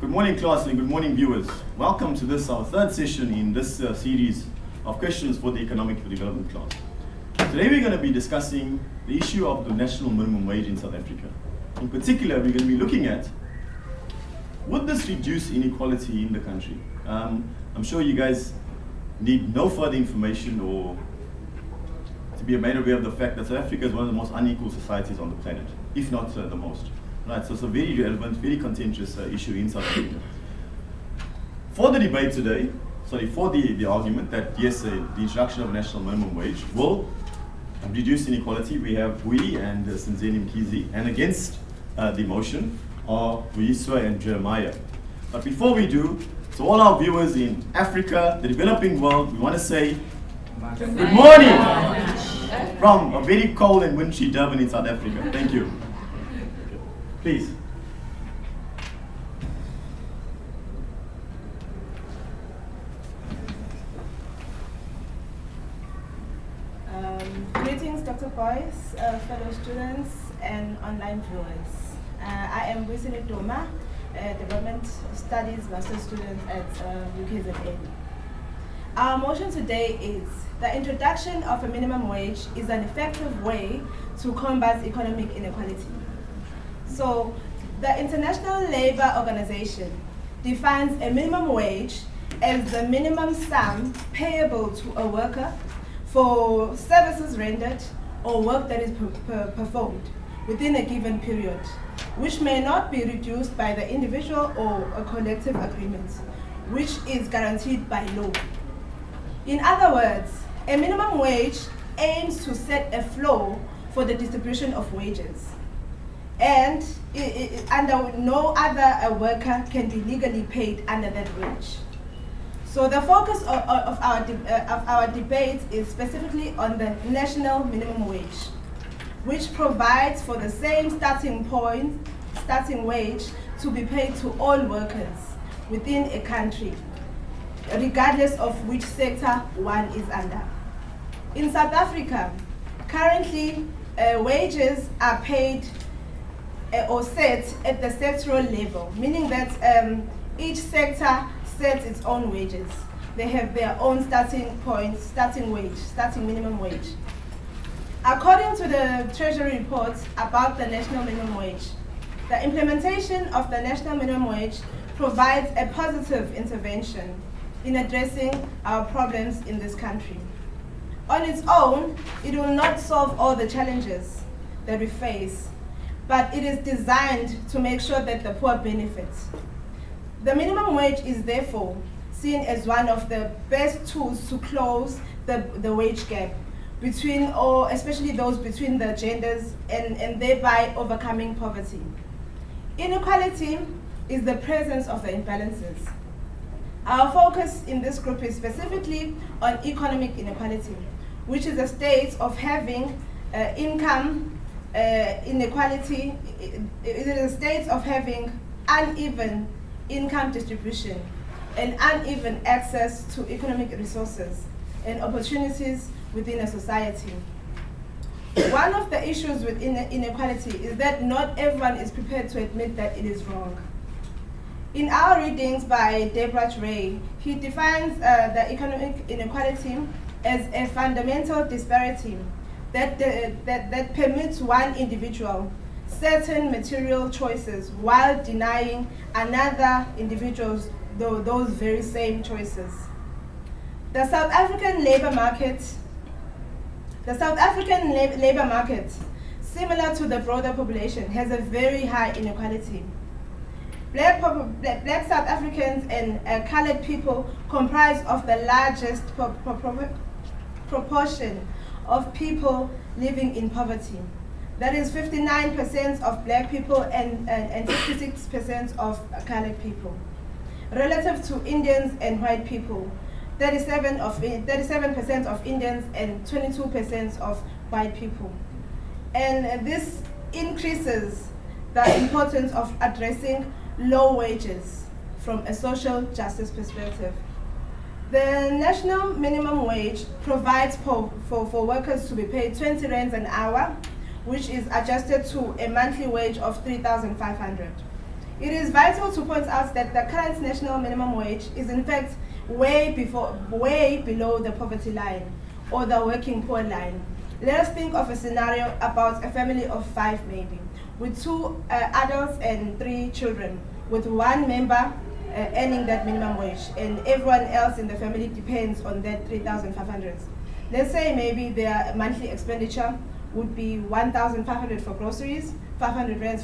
Good morning, class, and good morning, viewers. Welcome to this, our third session in this series of questions for the economic development class. Today we're going to be discussing the issue of the national minimum wage in South Africa. In particular, we're going to be looking at, would this reduce inequality in the country? I'm sure you guys need no further information or to be made aware of the fact that South Africa is one of the most unequal societies on the planet, if not the most. Right, so it's a very relevant, very contentious issue in South Africa. For the debate today, for the argument that yes, the introduction of a national minimum wage will reduce inequality, we have Bui and Sinzeni Mkhize. And against the motion are Vuyiswa and Jeremiah. But before we do, to all our viewers in Africa, the developing world, we want to say good morning from a very cold and wintry Durban in South Africa. Thank you. Please. Greetings, Dr. Boyce, fellow students, and online viewers. I am Ineq Development Studies Master Student at UKZN. Our motion today is the introduction of a minimum wage is an effective way to combat economic inequality. So, the International Labour Organization defines a minimum wage as the minimum sum payable to a worker for services rendered or work that is performed within a given period, which may not be reduced by the individual or a collective agreement, which is guaranteed by law. In other words, a minimum wage aims to set a floor for the distribution of wages. And under no other worker can be legally paid under that wage. So the focus of our debate is specifically on the national minimum wage, which provides for the same starting wage to be paid to all workers within a country, regardless of which sector one is under. In South Africa, currently wages are paid or set at the sectoral level, meaning that each sector sets its own wages. They have their own starting point, starting minimum wage. According to the Treasury report about the national minimum wage, the implementation of the national minimum wage provides a positive intervention in addressing our problems in this country. On its own, it will not solve all the challenges that we face, but it is designed to make sure that the poor benefit. The minimum wage is therefore seen as one of the best tools to close the wage gap between, or especially those between the genders, and thereby overcoming poverty. Inequality is the presence of the imbalances. Our focus in this group is specifically on economic inequality, which is a state of having income inequality. It is a state of having uneven income distribution and uneven access to economic resources and opportunities within a society. One of the issues with inequality is that not everyone is prepared to admit that it is wrong. In our readings by Deborah Ray, he defines the economic inequality as a fundamental disparity that permits one individual certain material choices while denying another individual's those very same choices. The South African labor market, similar to the broader population, has a very high inequality. Black South Africans and colored people comprise of the largest proportion of people living in poverty. That is 59% of black people and 56% of colored people. Relative to Indians and white people, 37% of Indians and 22% of white people. And this increases the importance of addressing low wages from a social justice perspective. The national minimum wage provides for workers to be paid 20 rands an hour, which is adjusted to a monthly wage of 3,500. It is vital to point out that the current national minimum wage is in fact way below the poverty line or the working poor line. Let us think of a scenario about a family of 5 maybe, with 2 adults and 3 children, with 1 member earning that minimum wage, and everyone else in the family depends on that 3,500. Let's say maybe their monthly expenditure would be 1,500 for groceries, 500 rands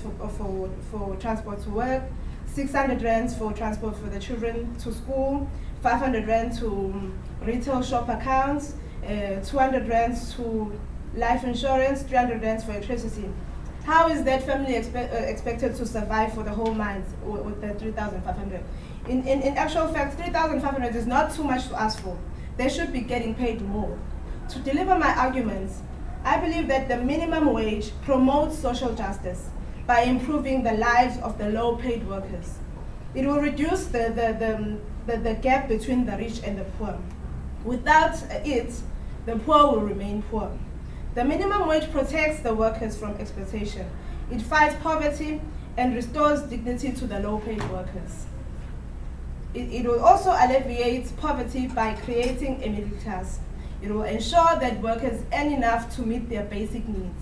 for transport to work, 600 rands for transport for the children to school, 500 rands to retail shop accounts, 200 rands to life insurance, 300 rands for electricity. How is that family expected to survive for the whole month with the 3,500? In actual fact, 3,500 is not too much to ask for. They should be getting paid more. To deliver my arguments, I believe that the minimum wage promotes social justice by improving the lives of the low-paid workers. It will reduce the gap between the rich and the poor. Without it, the poor will remain poor. The minimum wage protects the workers from exploitation. It fights poverty and restores dignity to the low-paid workers. It will also alleviate poverty by creating a middle class. It will ensure that workers earn enough to meet their basic needs.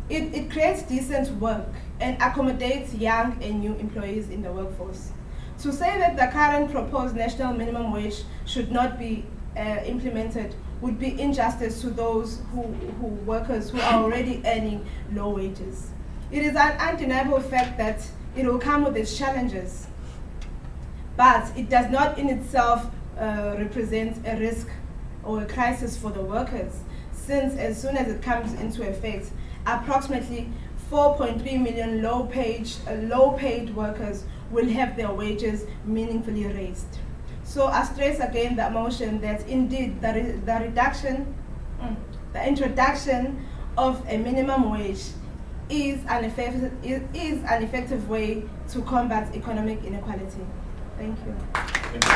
It creates decent work and accommodates young and new employees in the workforce. To say that the current proposed national minimum wage should not be implemented would be injustice to those workers who are already earning low wages. It is an undeniable fact that it will come with its challenges, but it does not in itself represent a risk or a crisis for the workers, since as soon as it comes into effect, approximately 4.3 million low-paid workers will have their wages meaningfully raised. So I stress again the motion that indeed the introduction of a minimum wage is an effective way to combat economic inequality. Thank you. Thank you.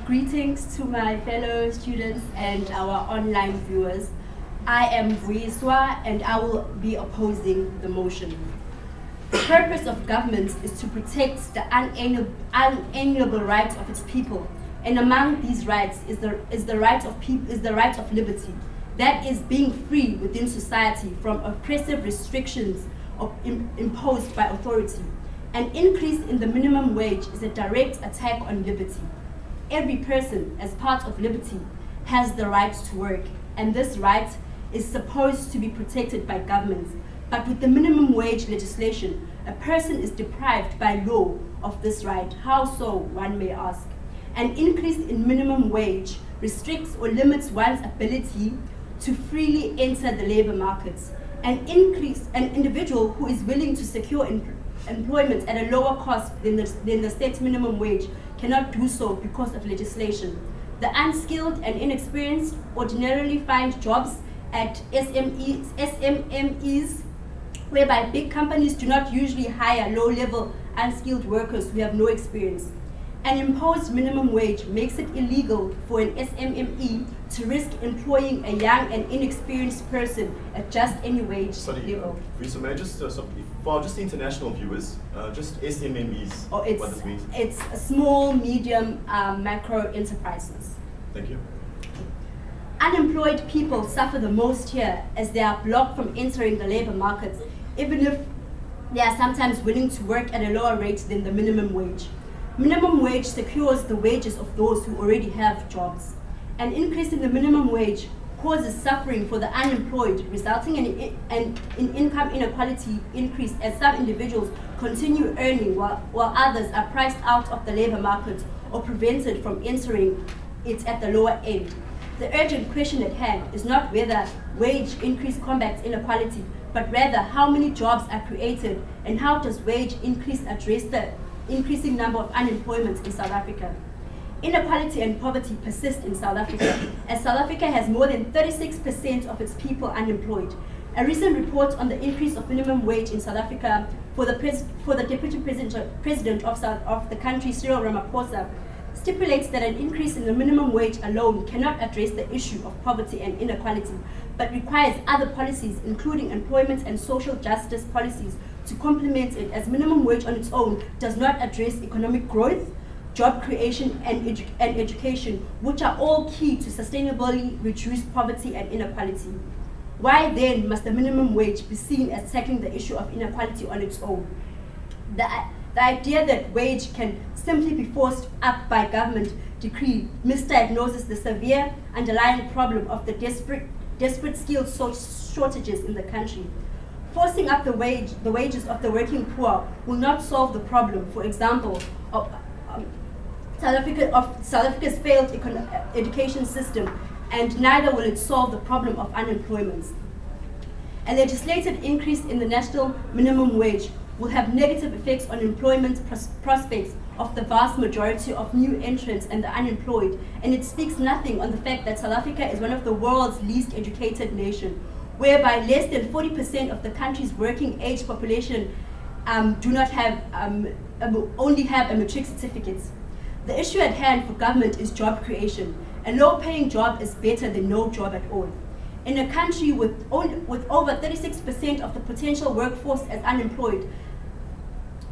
Greetings to my fellow students and our online viewers. I am Vuiswa and I will be opposing the motion. The purpose of government is to protect the unalienable rights of its people, and among these rights is the right of liberty, that is being free within society from oppressive restrictions imposed by authority. An increase in the minimum wage is a direct attack on liberty. Every person, as part of liberty, has the right to work, and this right is supposed to be protected by governments. But with the minimum wage legislation, a person is deprived by law of this right. How so, one may ask? An increase in minimum wage restricts or limits one's ability to freely enter the labor markets. An individual who is willing to secure employment at a lower cost than the state minimum wage cannot do so because of legislation. The unskilled and inexperienced ordinarily find jobs at SMMEs, whereby big companies do not usually hire low-level unskilled workers who have no experience. An imposed minimum wage makes it illegal for an SMME to risk employing a young and inexperienced person at just any wage level. So may I just, for just international viewers, just SMMEs, what this means? It's small, medium, macro enterprises. Thank you. Unemployed people suffer the most here as they are blocked from entering the labor markets, even if they are sometimes willing to work at a lower rate than the minimum wage. Minimum wage secures the wages of those who already have jobs. An increase in the minimum wage causes suffering for the unemployed, resulting in income inequality increase as some individuals continue earning while others are priced out of the labor market or prevented from entering it at the lower end. The urgent question at hand is not whether wage increase combats inequality, but rather how many jobs are created and how does wage increase address the increasing number of unemployment in South Africa. Inequality and poverty persist in South Africa, as South Africa has more than 36% of its people unemployed. A recent report on the increase of minimum wage in South Africa for the Deputy President of the country, Cyril Ramaphosa, stipulates that an increase in the minimum wage alone cannot address the issue of poverty and inequality, but requires other policies, including employment and social justice policies, to complement it, as minimum wage on its own does not address economic growth, job creation, and education, which are all key to sustainably reduce poverty and inequality. Why then must the minimum wage be seen as tackling the issue of inequality on its own? The idea that wage can simply be forced up by government decree misdiagnoses the severe underlying problem of the desperate skills shortages in the country. Forcing up the wages of the working poor will not solve the problem, for example, of South Africa's failed education system, and neither will it solve the problem of unemployment. A legislated increase in the national minimum wage will have negative effects on employment prospects of the vast majority of new entrants and the unemployed, and it speaks nothing on the fact that South Africa is one of the world's least educated nations, whereby less than 40% of the country's working age population only have a matric certificate. The issue at hand for government is job creation. A low-paying job is better than no job at all. In a country with over 36% of the potential workforce as unemployed,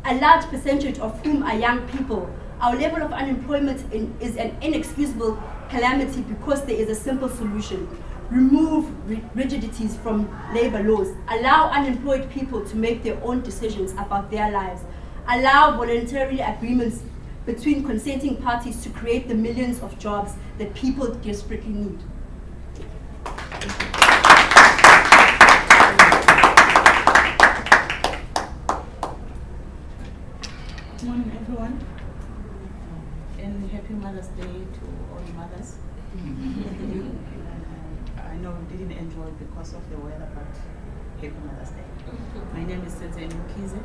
a large percentage of whom are young people, our level of unemployment is an inexcusable calamity because there is a simple solution. Remove rigidities from labor laws. Allow unemployed people to make their own decisions about their lives. Allow voluntary agreements between consenting parties to create the millions of jobs that people desperately need. Good morning, everyone, and happy Mother's Day to all mothers. I know we didn't enjoy it because of the weather, but happy Mother's Day. My name is Ineq.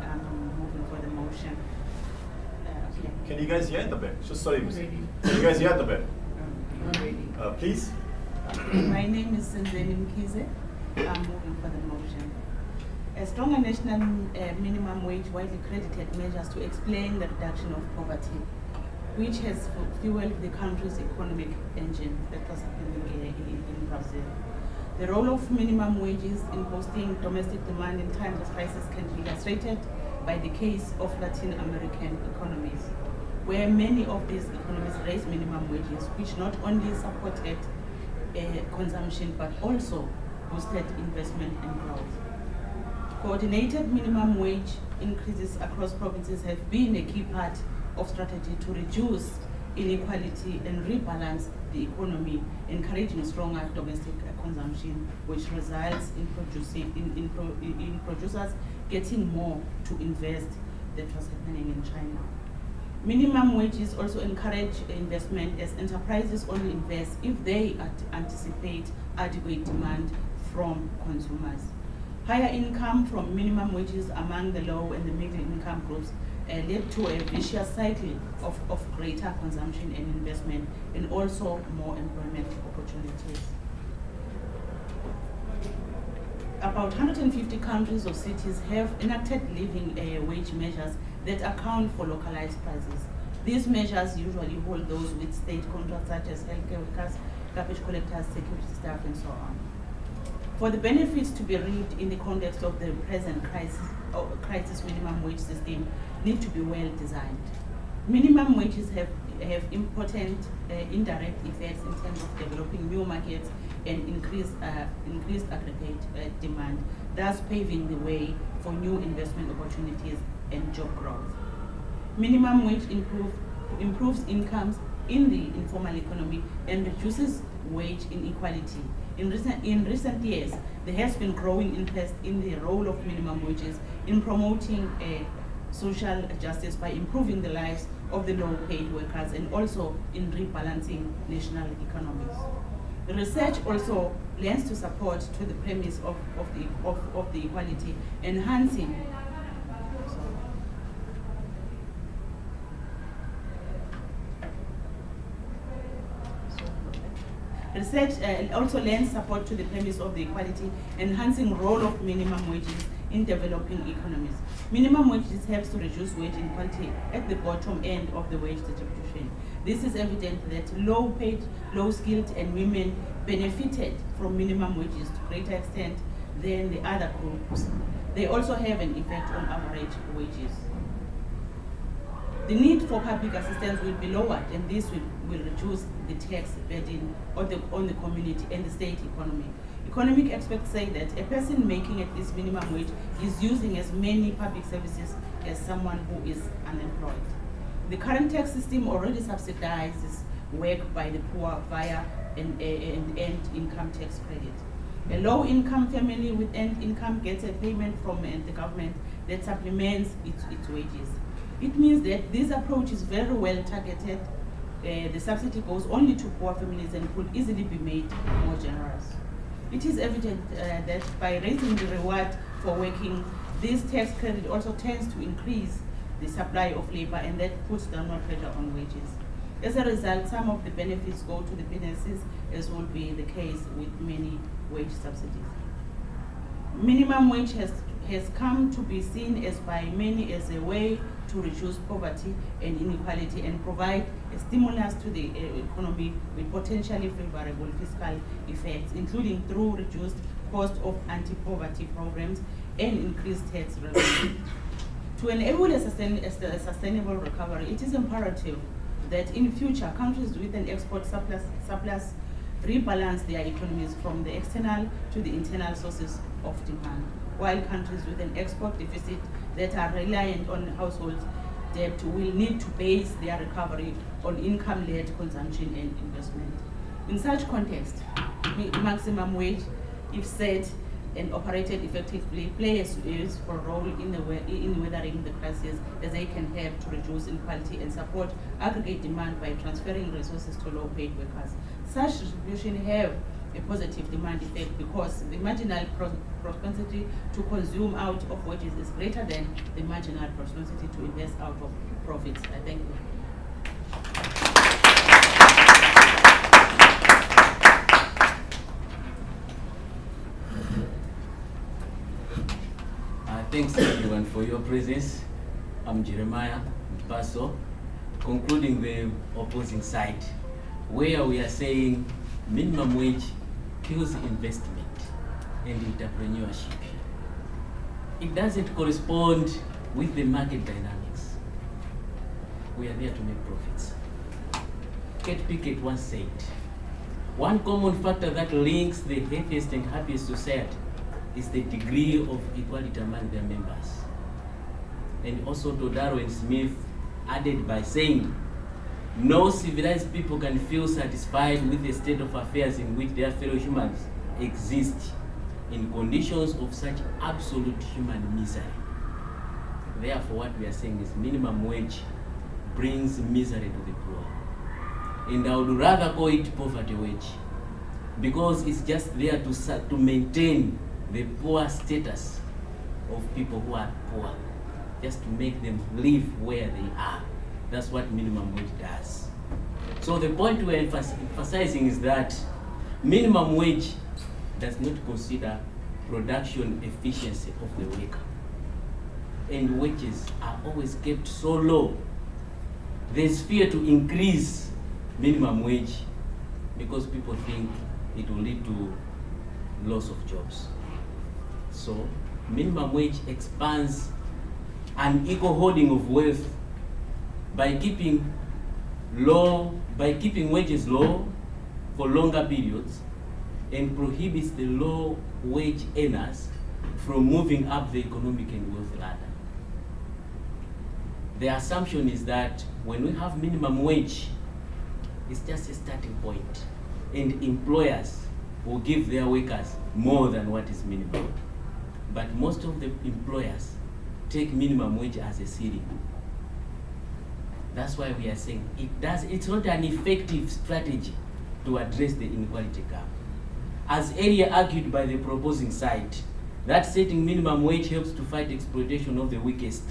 I'm moving for the motion. Can you guys hear at the back? Just sorry, Miss. Can you guys hear at the back? Please. My name is Ineq. I'm moving for the motion. A stronger national minimum wage widely credited measures to explain the reduction of poverty, which has fueled the country's economic engine that was happening in Brazil. The role of minimum wages in boosting domestic demand in times of crisis can be illustrated by the case of Latin American economies, where many of these economies raised minimum wages, which not only supported consumption but also boosted investment and growth. Coordinated minimum wage increases across provinces have been a key part of strategy to reduce inequality and rebalance the economy, encouraging stronger domestic consumption, which results in producers getting more to invest. That was happening in China. Minimum wages also encourage investment, as enterprises only invest if they anticipate adequate demand from consumers. Higher income from minimum wages among the low and the middle income groups led to a vicious cycle of greater consumption and investment, and also more employment opportunities. About 150 countries or cities have enacted living wage measures that account for localized prices. These measures usually hold those with state contracts such as healthcare workers, garbage collectors, security staff, and so on. For the benefits to be reaped in the context of the present crisis minimum wage system need to be well designed. Minimum wages have important indirect effects in terms of developing new markets and increased aggregate demand, thus paving the way for new investment opportunities and job growth. Minimum wage improves incomes in the informal economy and reduces wage inequality. In recent years, there has been growing interest in the role of minimum wages in promoting social justice by improving the lives of the low-paid workers and also in rebalancing national economies. The research also lends to support to the premise of the equality, enhancing Research also lends support to the premise of the equality, enhancing role of minimum wages in developing economies. Minimum wages helps to reduce wage inequality at the bottom end of the wage distribution. This is evident that low-paid, low-skilled, and women benefited from minimum wages to greater extent than the other groups. They also have an effect on average wages. The need for public assistance will be lowered, and this will reduce the tax burden on the community and the state economy. Economic experts say that a person making at least minimum wage is using as many public services as someone who is unemployed. The current tax system already subsidizes work by the poor via an earned income tax credit. A low-income family with earned income gets a payment from the government that supplements its wages. It means that this approach is very well targeted. The subsidy goes only to poor families and could easily be made more generous. It is evident that by raising the reward for working, this tax credit also tends to increase the supply of labor, and that puts downward pressure on wages. As a result, some of the benefits go to the businesses, as will be the case with many wage subsidies. Minimum wage has come to be seen as by many as a way to reduce poverty and inequality and provide a stimulus to the economy with potentially favorable fiscal effects, including through reduced cost of anti-poverty programs and increased tax revenue. To enable a sustainable recovery, it is imperative that in future countries with an export surplus rebalance their economies from the external to the internal sources of demand, while countries with an export deficit that are reliant on household debt will need to base their recovery on income-led consumption and investment. In such context, maximum wage, if set and operated effectively, plays a useful role in weathering the crisis, as they can help to reduce inequality and support aggregate demand by transferring resources to low-paid workers. Such distribution have a positive demand effect because the marginal propensity to consume out of wages is greater than the marginal propensity to invest out of profits. I thank you. Thanks everyone for your presence. I'm Jeremiah Mpaso, concluding the opposing side, where we are saying minimum wage kills investment and entrepreneurship. It doesn't correspond with the market dynamics. We are there to make profits. Kate Pickett once said, one common factor that links the healthiest and happiest society is the degree of equality among their members. And also Todaro and Smith added by saying, no civilized people can feel satisfied with the state of affairs in which their fellow humans exist in conditions of such absolute human misery. Therefore, what we are saying is minimum wage brings misery to the poor. And I would rather call it poverty wage, because it's just there to maintain the poor status of people who are poor, just to make them live where they are. That's what minimum wage does. So the point we're emphasizing is that minimum wage does not consider production efficiency of the worker. And wages are always kept so low. There's fear to increase minimum wage because people think it will lead to loss of jobs. So minimum wage expands an equal holding of wealth by keeping wages low for longer periods, and prohibits the low wage earners from moving up the economic and wealth ladder. The assumption is that when we have minimum wage, it's just a starting point, and employers will give their workers more than what is minimum. But most of the employers take minimum wage as a ceiling. That's why we are saying it's not an effective strategy to address the inequality gap. As earlier argued by the proposing side, that setting minimum wage helps to fight exploitation of the weakest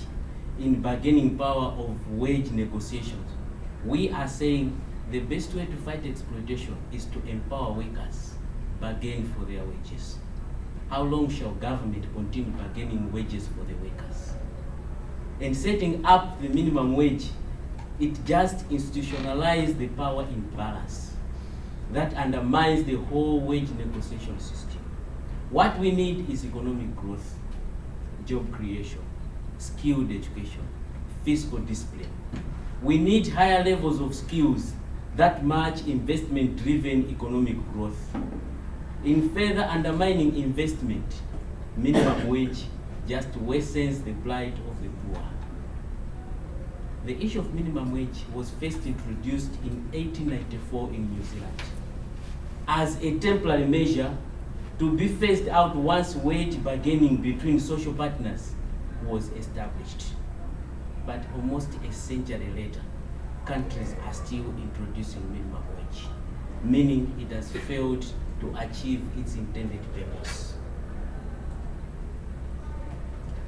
in bargaining power of wage negotiations. We are saying the best way to fight exploitation is to empower workers, bargain for their wages. how long shall government continue bargaining wages for the workers? And setting up the minimum wage, it just institutionalized the power imbalance that undermines the whole wage negotiation system. What we need is economic growth, job creation, skilled education, fiscal discipline. We need higher levels of skills that match investment-driven economic growth. In further undermining investment, minimum wage just worsens the plight of the poor. The issue of minimum wage was first introduced in 1894 in New Zealand as a temporary measure to be phased out once wage bargaining between social partners was established. But almost a century later, countries are still introducing minimum wage, meaning it has failed to achieve its intended purpose.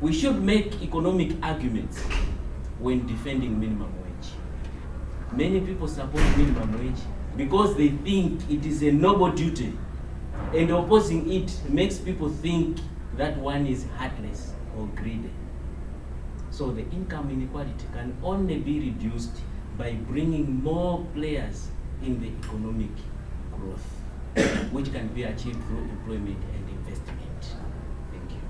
We should make economic arguments when defending minimum wage. Many people support minimum wage because they think it is a noble duty, and opposing it makes people think that one is heartless or greedy. So the income inequality can only be reduced by bringing more players in the economic growth, which can be achieved through employment and investment. Thank you.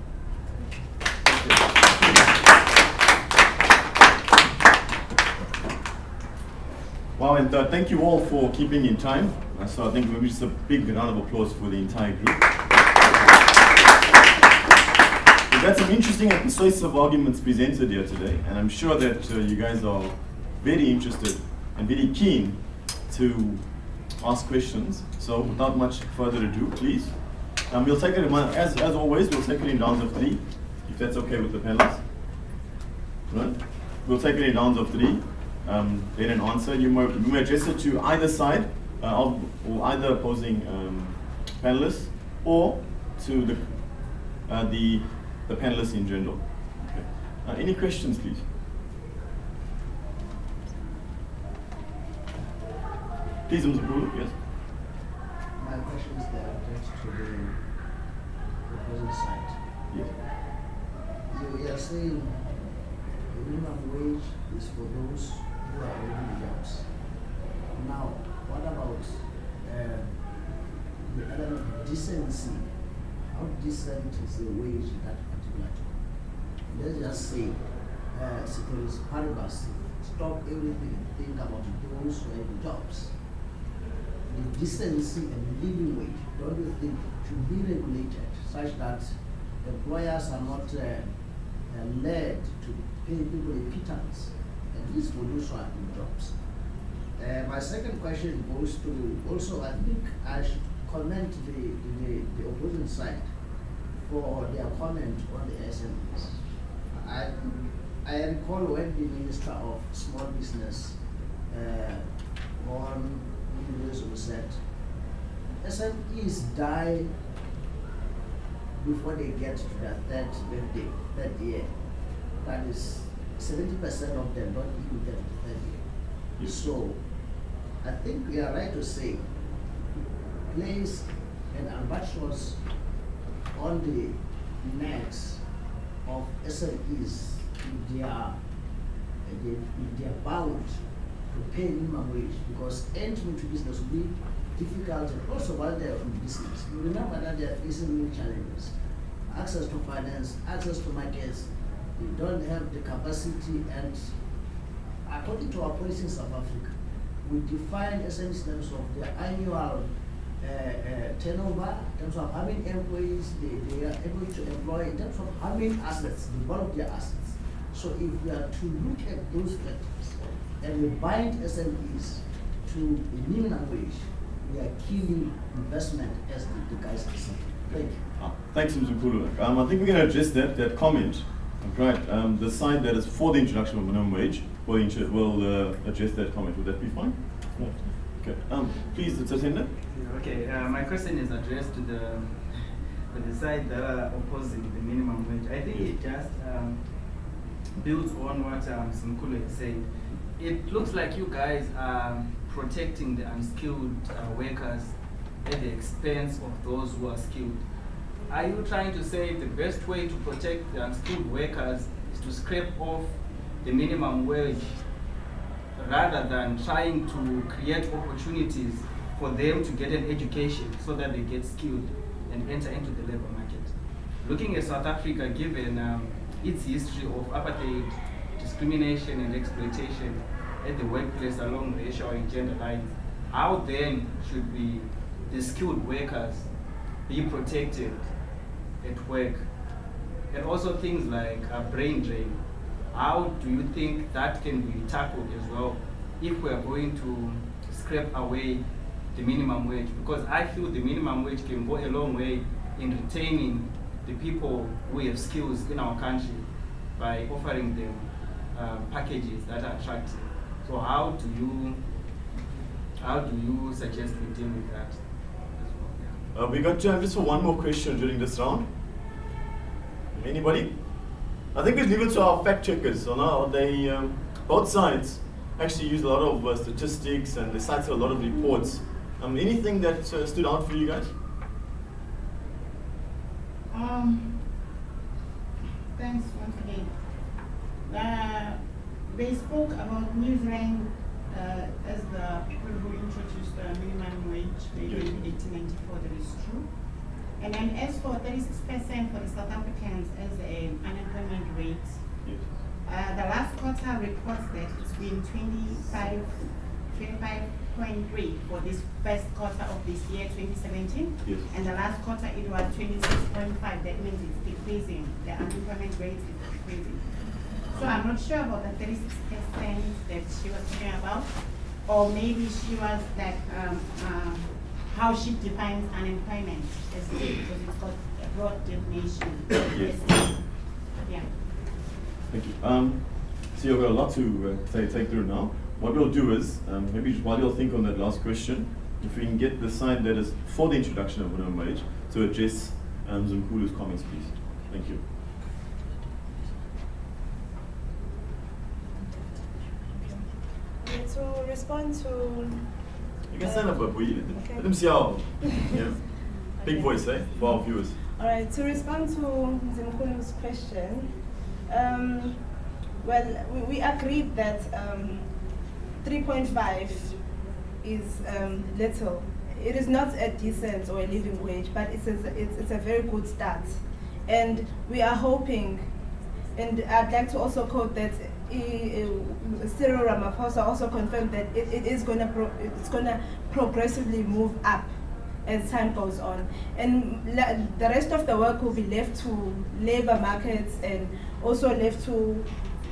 Wow, and thank you all for keeping in time. So I think maybe just a big round of applause for the entire group. We've had some interesting and persuasive arguments presented here today, and I'm sure that you guys are very interested and very keen to ask questions. So without much further ado, please. We'll take it, as always, we'll take it in rounds of 3, if that's okay with the panelists. Right? We'll take it in rounds of 3. Then an answer. You may address it to either side, or either opposing panelists, or to the panelists in general. Okay. Any questions, please? Please, Mr. Pulu, yes. My question is directed to the opposing side. Yes. You are saying the minimum wage is for those who are already in jobs. Now, what about the element of decency? How decent is the wage in that particular job? Let's just say, ceteris paribus, stop everything, think about those who are in jobs. The decency and the living wage, don't you think, should be regulated such that employers are not led to pay people a pittance, at least for those who are in jobs? My second question goes to, also I think I should comment the opposing side for their comment on the SMEs. I recall when the Minister of Small Business on Universal said, SMEs die before they get to their third year. That is 70% of them don't even get to the third year. Yes. So I think we are right to say, place an albatross on the necks of SMEs if they are bound to pay minimum wage, because entering into business will be difficult, and also while they are in business. You remember that they are facing many challenges. Access to finance, access to markets, they don't have the capacity, and according to our policy in South Africa, we define SMEs in terms of their annual turnover, in terms of how many employees they are able to employ, in terms of how many assets, the bulk of their assets. So if we are to look at those factors and we bind SMEs to a minimum wage, we are killing investment, as the guys have said. Thank you. Thanks, Mr. Kulu. I think we're going to address that comment. Right. The side that is for the introduction of minimum wage will address that comment. Would that be fine? Yeah. Okay. Please, the attendant. Okay. My question is addressed to the side that are opposing the minimum wage. I think it just builds on what Simkulu is saying. It looks like you guys are protecting the unskilled workers at the expense of those who are skilled. are you trying to say the best way to protect the unskilled workers is to scrape off the minimum wage rather than trying to create opportunities for them to get an education so that they get skilled and enter into the labor market? Looking at South Africa, given its history of apartheid, discrimination and exploitation at the workplace along racial and gender lines, how then should the skilled workers be protected at work? And also things like brain drain. How do you think that can be tackled as well if we are going to scrape away the minimum wage? Because I feel the minimum wage can go a long way in retaining the people who have skills in our country by offering them packages that are attractive. So how do you suggest we deal with that as well? We got time just for one more question during this round. Anybody? I think we leave it to our fact checkers. So now they, both sides actually use a lot of statistics and they cite a lot of reports. Anything that stood out for you guys? Thanks once again. They spoke about New Zealand as the people who introduced the minimum wage maybe in 1894. That is true. And then as for 36% for the South Africans as an unemployment rate, the last quarter reports that it's been 25.3 for this first quarter of this year, 2017. Yes. And the last quarter it was 26.5. That means it's decreasing. The unemployment rate is decreasing. So I'm not sure about the 36% that she was talking about, or maybe she was like how she defines unemployment as because it's got a broad definition. Yes. Yeah. Thank you. So you've got a lot to take through now. What we'll do is, maybe while you'll think on that last question, if we can get the side that is for the introduction of minimum wage to address Zumkulu's comments, please. Thank you. To respond to... You can stand up, but okay. let them see how. Yeah. Big voice, eh? For our viewers. All right, to respond to Zimkulu's question, well, we agreed that 3.5 is little. It is not a decent or a living wage, but it's a very good start. And we are hoping, and I'd like to also quote that Cyril Ramaphosa also confirmed that it's gonna progressively move up as time goes on, and the rest of the work will be left to labor markets and also left to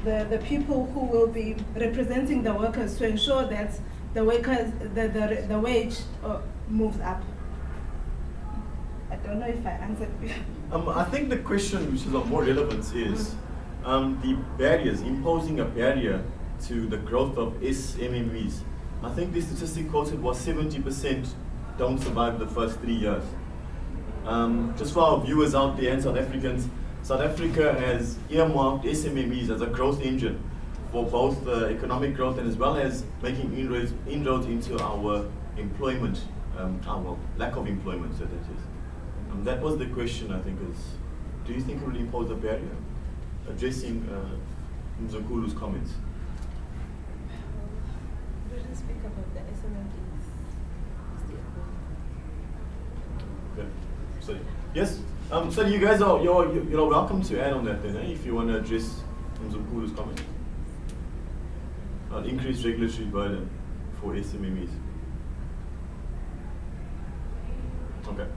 the people who will be representing the workers to ensure that the wage moves up. I don't know if I answered. I think the question which is of more relevance is the barriers, imposing a barrier to the growth of SMMEs. I think the statistic quoted was 70% don't survive the first 3 years. Just for our viewers out there and South Africans, South Africa has earmarked SMMEs as a growth engine for both economic growth and as well as making inroads into our employment, our lack of employment, so that is. That was the question, I think, is do you think it will impose a barrier? Addressing Mzukulu's comments. We didn't speak about the SMMEs. Okay. So yes. So you guys are you're welcome to add on that then, if you want to address Mzukulu's comments. Increased regulatory burden for SMMEs. Okay.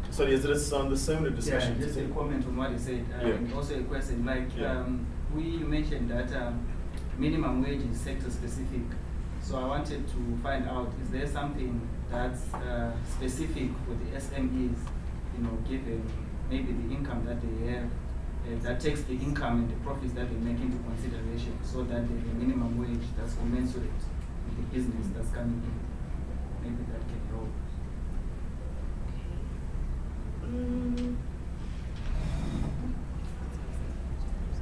Sorry, is this on the same discussion? Yeah, just a comment on what he said, yeah. and also a question. Like yeah. we mentioned that minimum wage is sector specific. So I wanted to find out: is there something that's specific for the SMEs? You know, given maybe the income that they have, that takes the income and the profits that they make into consideration, so that the minimum wage that's commensurate with the business that's coming in. Maybe that can help.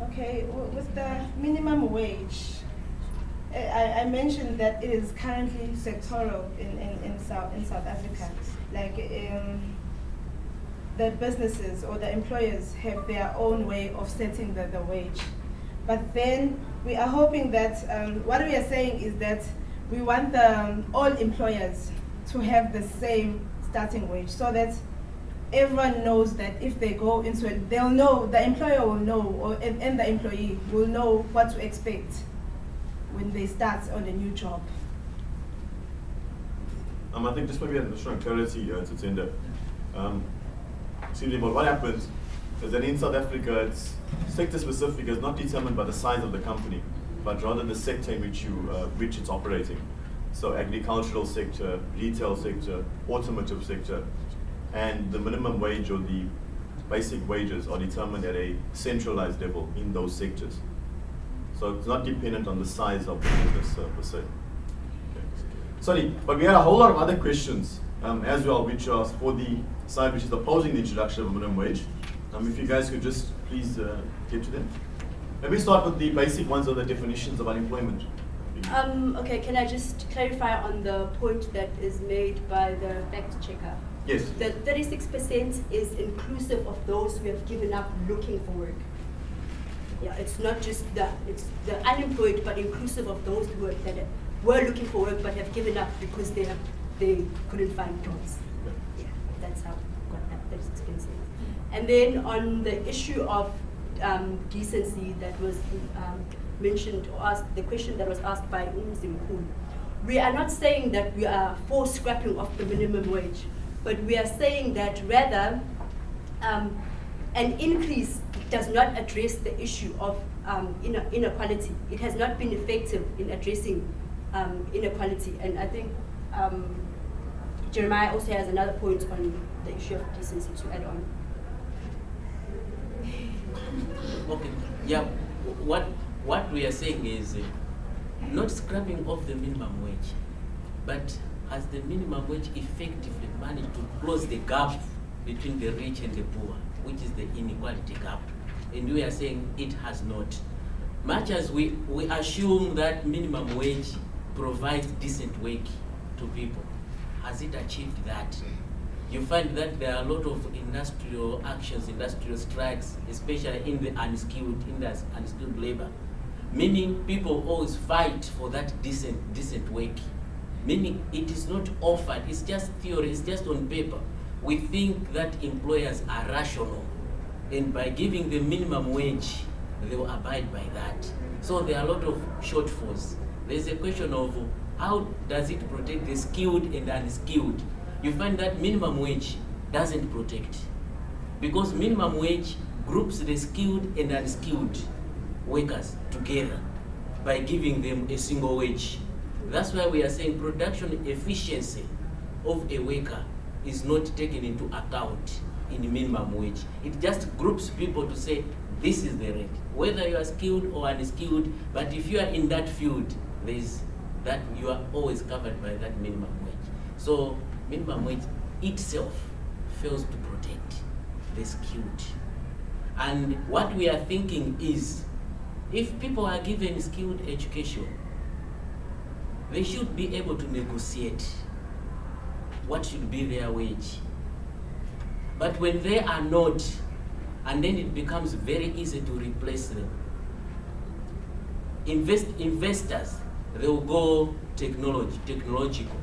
Okay, with the minimum wage, I mentioned that it is currently sectoral in South Africa, like the businesses or the employers have their own way of setting the wage. But then we are hoping that what we are saying is that we want all employers to have the same starting wage, so that everyone knows that if they go into it, they'll know, the employer will know, and the employee will know what to expect when they start on a new job. I think just maybe additional clarity to Tender. But what happens is that in South Africa, it's sector specific is not determined by the size of the company, but rather the sector in which it's operating. So agricultural sector, retail sector, automotive sector, and the minimum wage or the basic wages are determined at a centralized level in those sectors. So it's not dependent on the size of the business per se. Okay. Sorry, but we had a whole lot of other questions as well, which are for the side which is opposing the introduction of a minimum wage. If you guys could just please get to them. Let me start with the basic ones of the definitions of unemployment. Okay, can I just clarify on the point that is made by the fact checker? Yes. The 36% is inclusive of those who have given up looking for work. Yeah, it's not just it's the unemployed, but inclusive of those who that were looking for work but have given up because they couldn't find jobs. Yeah, that's how we got that 36%. And then on the issue of decency that was mentioned or asked, the question that was asked by Umzimkhulu, we are not saying that we are for scrapping of the minimum wage, but we are saying that rather an increase does not address the issue of inequality. It has not been effective in addressing inequality, and I think Jeremiah also has another point on the issue of decency to add on. Okay, yeah, what we are saying is not scrapping off the minimum wage, but has the minimum wage effectively managed to close the gap between the rich and the poor, which is the inequality gap? And we are saying it has not. Much as we assume that minimum wage provides decent work to people, has it achieved that? You find that there are a lot of industrial actions, industrial strikes, especially in the unskilled labor. Meaning people always fight for that decent work. Meaning it is not offered, it's just theory, it's just on paper. We think that employers are rational, and by giving the minimum wage, they will abide by that. So there are a lot of shortfalls. There's a question of how does it protect the skilled and unskilled? You find that minimum wage doesn't protect, because minimum wage groups the skilled and unskilled workers together by giving them a single wage. That's why we are saying production efficiency of a worker is not taken into account in the minimum wage. It just groups people to say this is the rate, whether you are skilled or unskilled, but if you are in that field, there's that you are always covered by that minimum wage. So minimum wage itself fails to protect the skilled. And what we are thinking is, if people are given skilled education, they should be able to negotiate what should be their wage. But when they are not, and then it becomes very easy to replace them. Investors, they will go technological.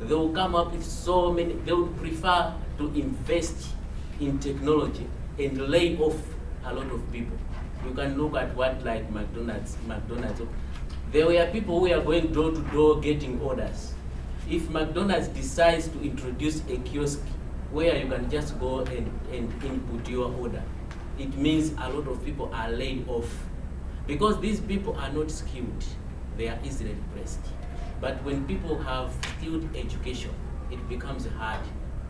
They will come up with so many, they would prefer to invest in technology and lay off a lot of people. You can look at what like McDonald's. There were people who are going door to door getting orders. If McDonald's decides to introduce a kiosk where you can just go and input your order, it means a lot of people are laid off. Because these people are not skilled, they are easily replaced. But when people have skilled education, it becomes hard.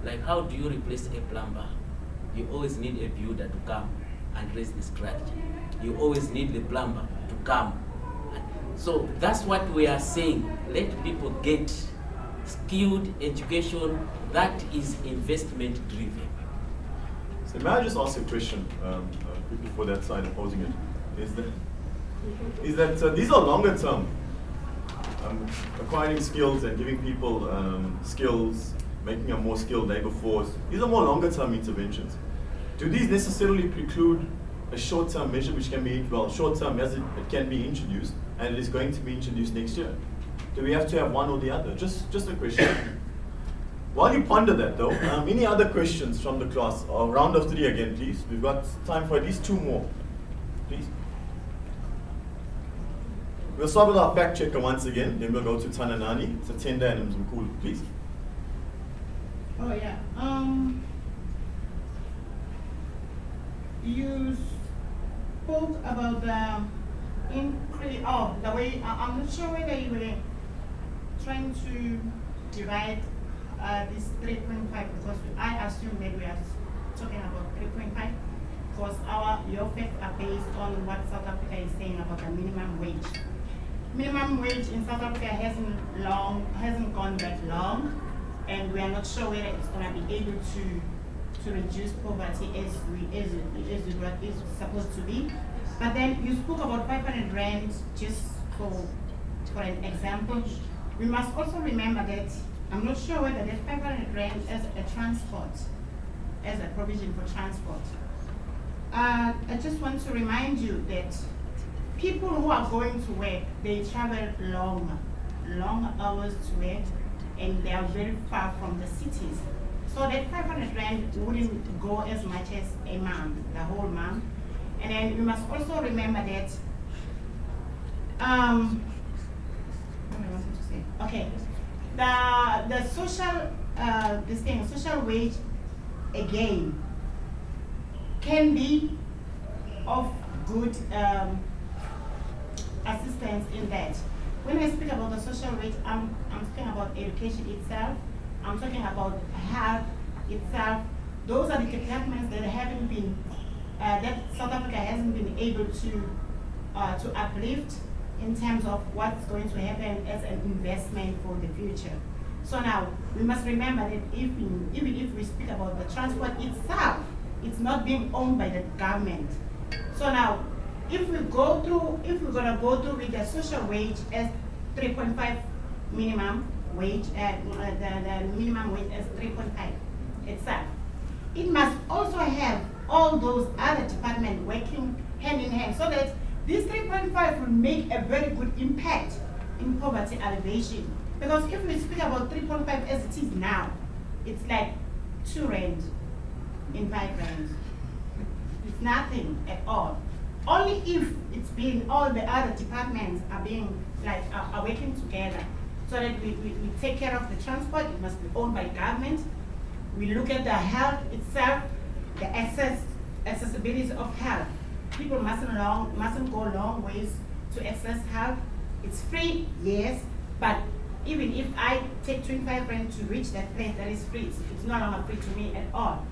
Like, how do you replace a plumber? You always need a builder to come and raise the structure. You always need the plumber to come. So that's what we are saying. Let people get skilled education that is investment driven. So may I just ask a question quickly for that side opposing it? Is that these are longer term, acquiring skills and giving people skills making a more skilled labor force. These are more longer term interventions. Do these necessarily preclude a short term measure which can be, well, short term as it can be introduced, and it is going to be introduced next year? Do we have to have one or the other? Just a question. While you ponder that though, any other questions from the class? Round of 3 again, please. We've got time for at least 2 more. Please. We'll start with our fact checker once again, then we'll go to Tananani, Satenda and Mzumkulu, please. Oh yeah. You spoke about the increase. Oh, the way I'm not sure whether you were trying to divide this 3.5, because I assume that we are talking about 3.5, because your facts are based on what South Africa is saying about the minimum wage. Minimum wage in South Africa hasn't gone that long, and we are not sure whether it's going to be able to reduce poverty as it is supposed to be. But then you spoke about 500 rand just for an example. We must also remember that I'm not sure whether that 500 rand as a transport, as a provision for transport. I just want to remind you that people who are going to work, they travel long hours to work, and they are very far from the cities. So that 500 rand wouldn't go as much as a month, the whole month. And then we must also remember that, what am I wanting to say? Okay, the social wage again can be of good assistance in that. When I speak about the social wage, I'm talking about education itself. I'm talking about health itself. Those are the departments that haven't been, that South Africa hasn't been able to uplift in terms of what's going to happen as an investment for the future. So now, we must remember that even if we speak about the transport itself, it's not being owned by the government. So now, if we're gonna go through with the social wage as 3.5 minimum wage, the minimum wage as 3.5 itself, it must also have all those other departments working hand in hand, so that this 3.5 will make a very good impact in poverty alleviation. Because if we speak about 3.5 as it is now, it's like 2 rand in 5 rand. It's nothing at all. Only if it's been all the other departments are being are working together, so that we take care of the transport. It must be owned by government. We look at the health itself, the accessibility of health. People mustn't go long ways to access health. It's free, yes, but even if I take 25 rand to reach that place that is free, it's no longer free to me at all.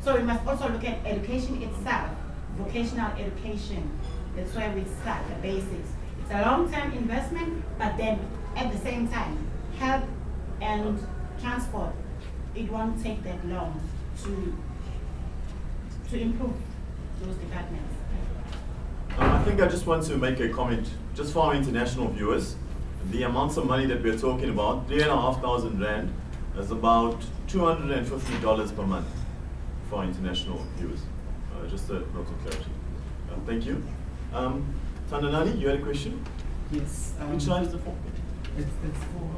So we must also look at education itself, vocational education. That's where we start, the basics. It's a long-term investment, but then at the same time, health and transport, it won't take that long to improve those departments. I think I just want to make a comment, just for our international viewers. The amounts of money that we're talking about, 3,500 rand, is about $250 per month for our international viewers. Just a note of clarity. Thank you. Tananani, you had a question? Yes. Which slide is it for? It's for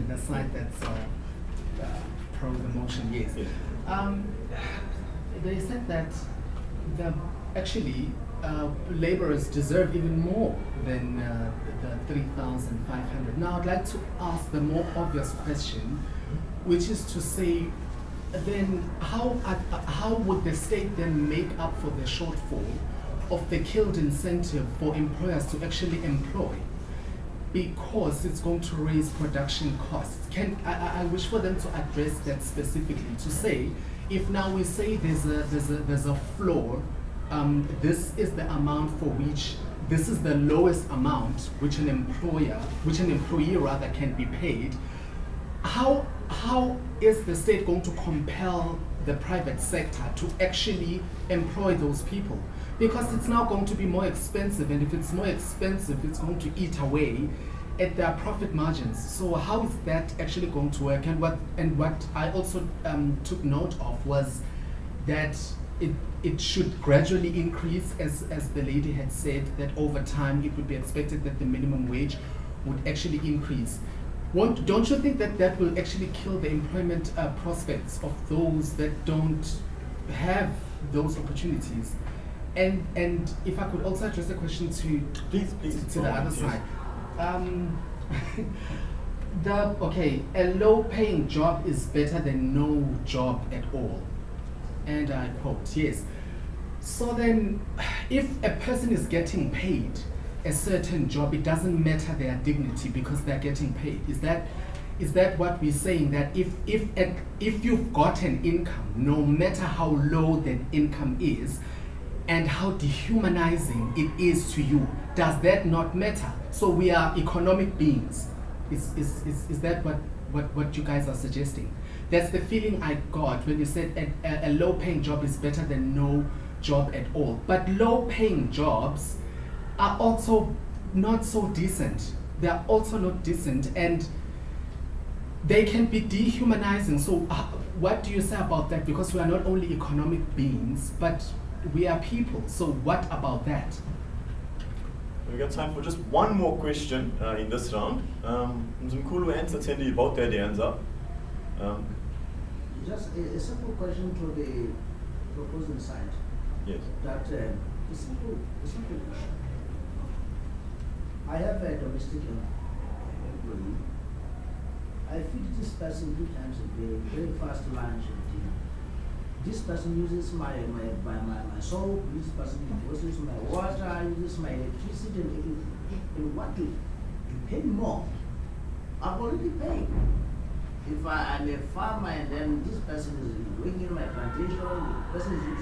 the slide that's pro the motion, yes. They said that laborers deserve even more than the 3,500. Now I'd like to ask the more obvious question, which is to say, then how would the state then make up for the shortfall of the killed incentive for employers to actually employ? Because it's going to raise production costs. I wish for them to address that specifically, to say, if now we say there's a floor, this is the amount for which, this is the lowest amount which an employee rather can be paid, how is the state going to compel the private sector to actually employ those people? Because it's now going to be more expensive, and if it's more expensive, it's going to eat away at their profit margins. So how is that actually going to work? And what I also took note of was that it should gradually increase, as the lady had said, that over time it would be expected that the minimum wage would actually increase. Don't you think that that will actually kill the employment prospects of those that don't have those opportunities? And if I could also address the question to Please, the other side. A low-paying job is better than no job at all. And I quote, yes. So then, if a person is getting paid a certain job, it doesn't matter their dignity because they're getting paid. Is that what we're saying? That if you've got an income, no matter how low that income is, and how dehumanizing it is to you, does that not matter? So we are economic beings. Is that what you guys are suggesting? That's the feeling I got when you said a low-paying job is better than no job at all. But low-paying jobs are also not so decent. They are also not decent, and they can be dehumanizing. So what do you say about that? Because we are not only economic beings, but we are people. So what about that? We've got time for just one more question in this round. Mzimkhulu and Satendi, both had their hands up. Just a simple question to the proposing side. Yes. That a simple issue. I have a domestic employee. I feed this person 2 times a day, breakfast, lunch, and dinner. This person uses my soap, this person uses my water, uses my electricity and everything. And what to pay more? I'm already paying. If I'm a farmer and then this person is working in my plantation, the person is using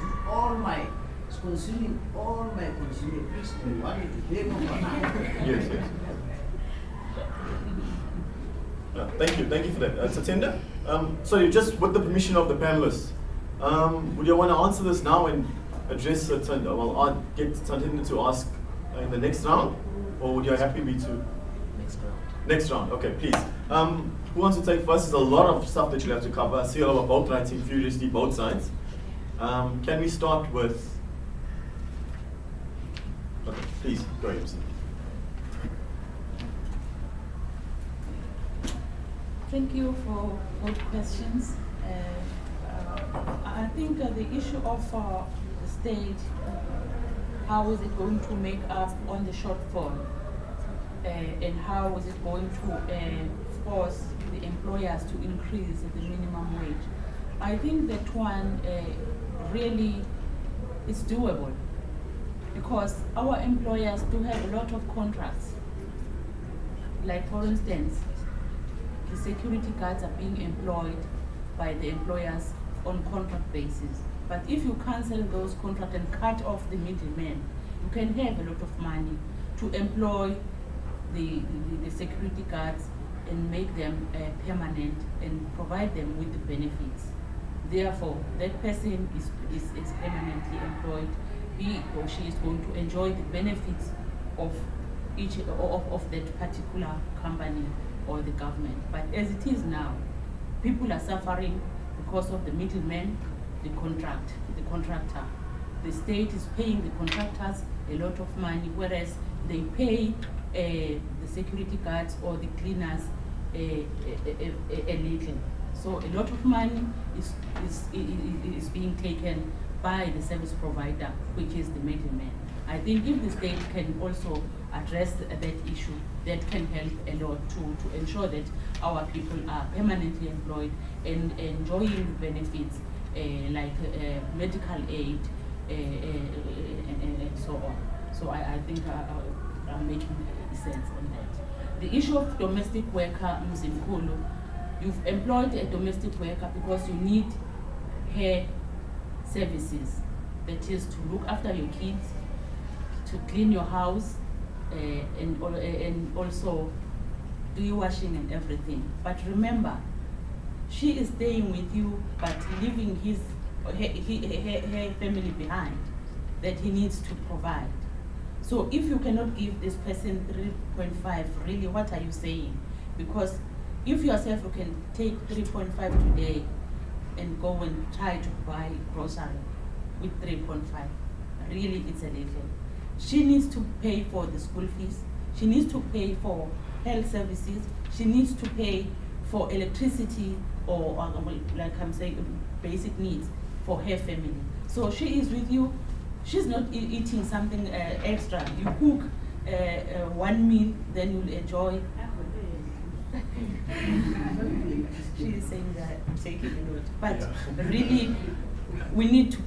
is consuming all my consumables, and what to pay more for that? Yes. Thank you for that. Satenda, sorry, just with the permission of the panelists, would you want to answer this now and address Satenda? Well, get Satenda to ask in the next round, or would you happy me to? Next round, okay, please. Who wants to take first? There's a lot of stuff that you'll have to cover. I see a lot of both writing furiously, both sides. Can we start with? Okay, please go ahead. Thank you for good questions. I think the issue of the state, how is it going to make up on the shortfall, and how is it going to force the employers to increase the minimum wage? I think that one really is doable, because our employers do have a lot of contracts. Like, for instance, the security guards are being employed by the employers on contract basis. But if you cancel those contracts and cut off the middlemen, you can have a lot of money to employ the security guards and make them permanent and provide them with the benefits. Therefore, that person is permanently employed. He or she is going to enjoy the benefits of of that particular company or the government. But as it is now, people are suffering because of the middleman, the contractor. The state is paying the contractors a lot of money, whereas they pay the security guards or the cleaners a little. So a lot of money is being taken by the service provider, which is the middleman. I think if the state can also address that issue, that can help a lot to ensure that our people are permanently employed and enjoying benefits like medical aid and so on. So I think I'm making sense on that. The issue of domestic worker, Mzimkhulu, you've employed a domestic worker because you need her services. That is to look after your kids, to clean your house, and also do your washing and everything. But remember, she is staying with you, but leaving her family behind that he needs to provide. So if you cannot give this person 3.5, really, what are you saying? Because if yourself you can take 3.5 today and go and try to buy grocery with 3.5, really it's a little. She needs to pay for the school fees. She needs to pay for health services. She needs to pay for electricity or like I'm saying, basic needs for her family. So she is with you. She's not eating something extra. You cook one meal, then you'll enjoy. She is saying that, taking a note. But really, we need to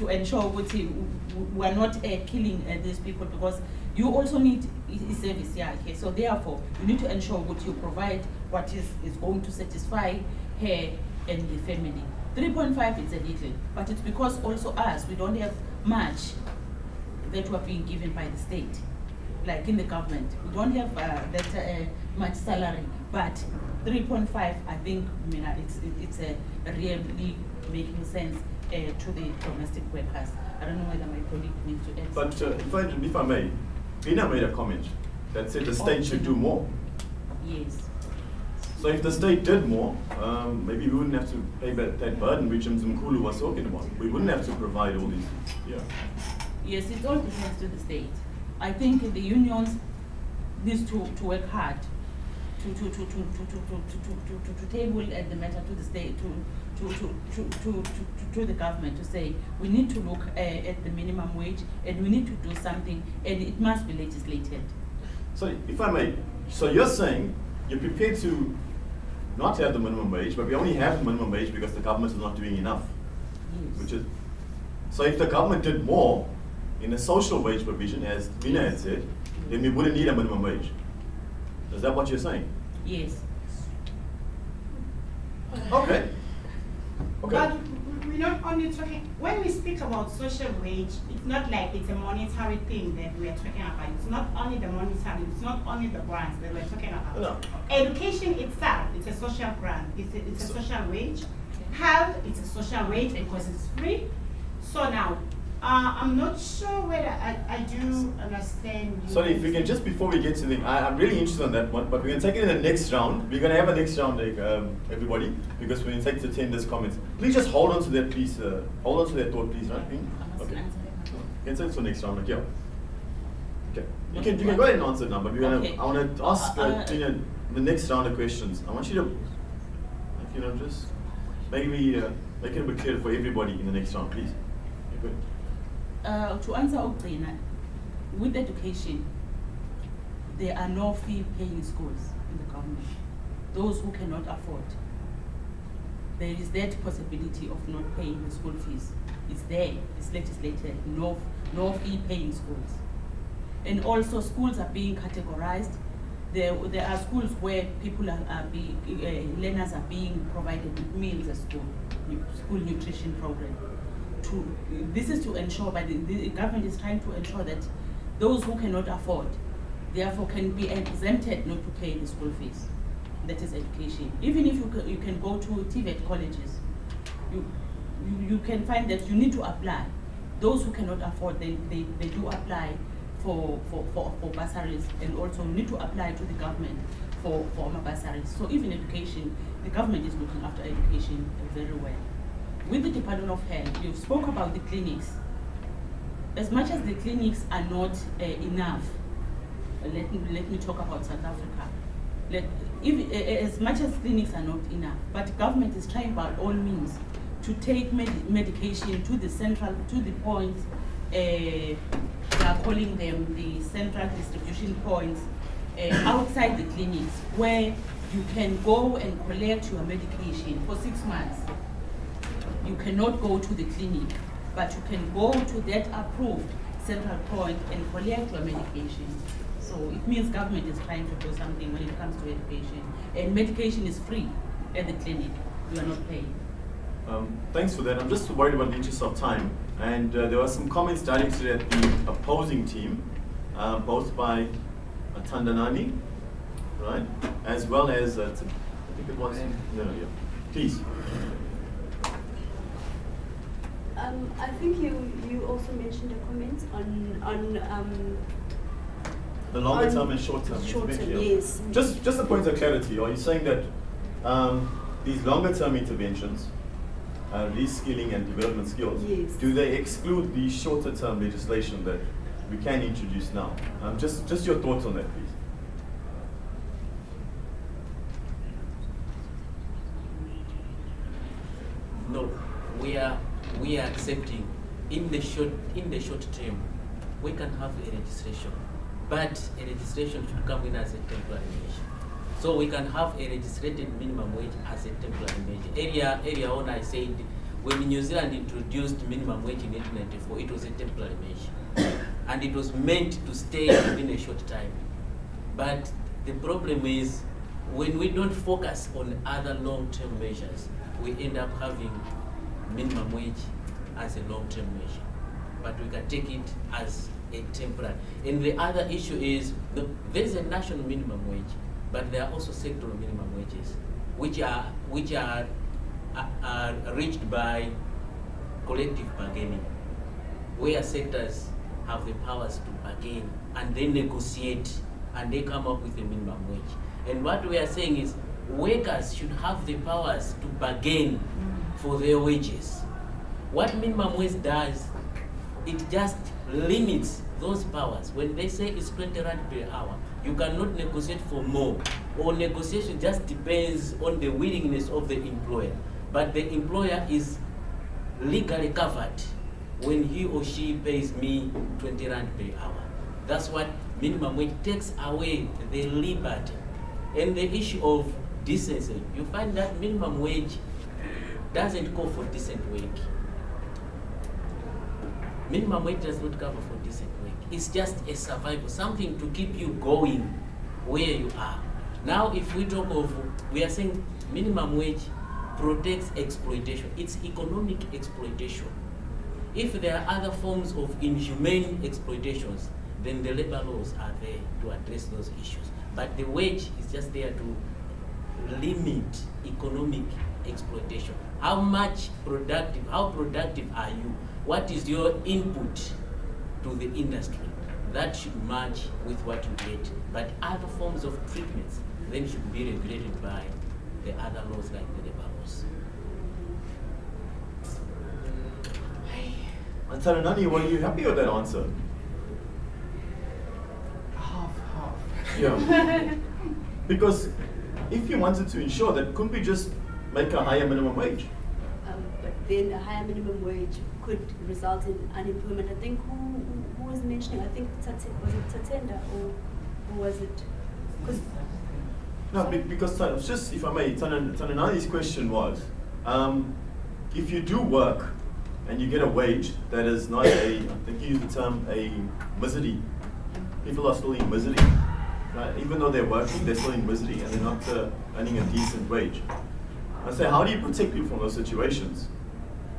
ensure we are not killing these people, because you also need a service. Yeah. Okay. So therefore, you need to ensure that you provide what is going to satisfy her and the family. 3.5 is a little, but it's because also us, we don't have much that we're being given by the state. Like in the government, we don't have that much salary, but 3.5, I think, it's really making sense to the domestic workers. I don't know whether my colleague needs to add. But if I may, Ina made a comment that said the state should do more. Yes. So if the state did more, maybe we wouldn't have to pay that burden which Mzimkhulu was talking about. We wouldn't have to provide all these. Yeah. Yes, it all depends to the state. I think the unions needs to work hard to table at the matter to the state, to the government, to say we need to look at the minimum wage and we need to do something, and it must be legislated. So if I may, so you're saying you're prepared to not have the minimum wage, but we only have the minimum wage because the government is not doing enough. Yes. Which is, so if the government did more in a social wage provision, as Mina had said, then we wouldn't need a minimum wage. Is that what you're saying? Yes. Okay. But we're not only talking, when we speak about social wage, it's not like it's a monetary thing that we are talking about. It's not only the monetary, it's not only the grants that we're talking about. No. Education itself, it's a social grant, it's a social wage. Health, it's a social wage because it's free. So now, I'm not sure whether I do understand you. Sorry, if we can just, before we get to the, I'm really interested in that one, but we're going to take it in the next round. We're going to have a next round, like, everybody, because we're going to take the attendance comments. Please just hold on to that, please. Hold on to that thought, please, right? Okay. Can say it's for next round, like, yeah. Okay. You can go ahead and answer now, but we're gonna, I want to ask the next round of questions. I want you to, just maybe make it a bit clear for everybody in the next round, please. Okay, good. To answer Obrina, with education, there are no fee-paying schools in the government. Those who cannot afford, there is that possibility of not paying the school fees. It's there, it's legislated, no fee-paying schools. And also schools are being categorized. There are schools where people learners are being provided with meals at school nutrition program. This is to ensure, but the government is trying to ensure that those who cannot afford, therefore can be exempted not to pay the school fees. That is education. Even if you can go to TVET colleges, you can find that you need to apply. Those who cannot afford, they do apply for bursaries, and also need to apply to the government for bursaries. So even education, the government is looking after education very well. With the Department of Health, you spoke about the clinics. As much as the clinics are not enough, let me talk about South Africa. As much as clinics are not enough, but the government is trying by all means to take medication to the points, they are calling them the central distribution points, outside the clinics, where you can go and collect your medication for 6 months. You cannot go to the clinic, but you can go to that approved central point and collect your medication. So it means government is trying to do something when it comes to education. And medication is free at the clinic. You are not paying. Thanks for that. I'm just worried about the interest of time. And there were some comments directed at the opposing team, both by Tandanani, right, as well as, I think it was, please. I think you also mentioned a comment on The longer On term and short term. short term, intervention. yes. Just a point of clarity. Are you saying that these longer term interventions, reskilling and development skills, Yes. do they exclude the shorter term legislation that we can introduce now? Just your thoughts on that, please. No, we are accepting in the short term we can have a registration, but a registration should come in as a temporary measure. So we can have a registered minimum wage as a temporary measure. Earlier on I said when New Zealand introduced minimum wage in 1894, it was a temporary measure. And it was meant to stay within a short time. But the problem is when we don't focus on other long-term measures, we end up having minimum wage as a long-term measure. But we can take it as a temporary. And the other issue is there's a national minimum wage, but there are also sectoral minimum wages, which are reached by collective bargaining, where sectors have the powers to bargain and they negotiate and they come up with a minimum wage. And what we are saying is workers should have the powers to bargain for their wages. What minimum wage does, it just limits those powers. When they say it's 20 rand per hour, you cannot negotiate for more, or negotiation just depends on the willingness of the employer. But the employer is legally covered when he or she pays me 20 rand per hour. That's what minimum wage takes away, the liberty. And the issue of decency, you find that minimum wage doesn't call for decent work. Minimum wage does not cover for decent work. It's just a survival, something to keep you going where you are. Now, if we talk of, we are saying minimum wage protects exploitation. It's economic exploitation. If there are other forms of inhumane exploitations, then the labor laws are there to address those issues. But the wage is just there to limit economic exploitation. How productive are you? What is your input to the industry? That should match with what you get. But other forms of treatments then should be regulated by the other laws like the labor laws. And Taranani, were you happy with that answer? Half. Yeah. Because if you wanted to ensure that, couldn't we just make a higher minimum wage? But then a higher minimum wage could result in unemployment. I think who was mentioning? I think was it Tatenda or was it? No, because just if I may, Tananani's question was, if you do work and you get a wage that is not I think you used the term a misery. People are still in misery. Right? Even though they're working, they're still in misery and they're not earning a decent wage. I say, how do you protect people from those situations?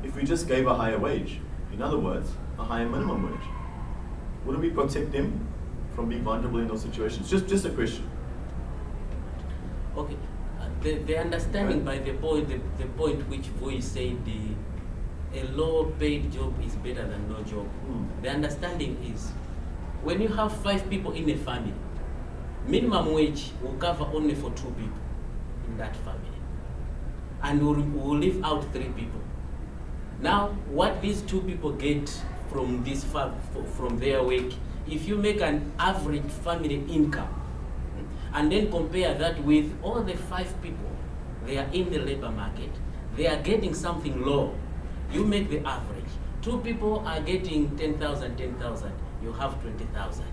If we just gave a higher wage, in other words, a higher minimum wage, wouldn't we protect them from being vulnerable in those situations? Just a question. Okay, the understanding by the point which voice said a low-paid job is better than no job. The understanding is when you have 5 people in a family, minimum wage will cover only for 2 people in that family, and will leave out 3 people. Now, what these 2 people get from this from their work, if you make an average family income, and then compare that with all the 5 people, they are in the labor market, they are getting something low. You make the average. 2 people are getting 10,000, you have 20,000.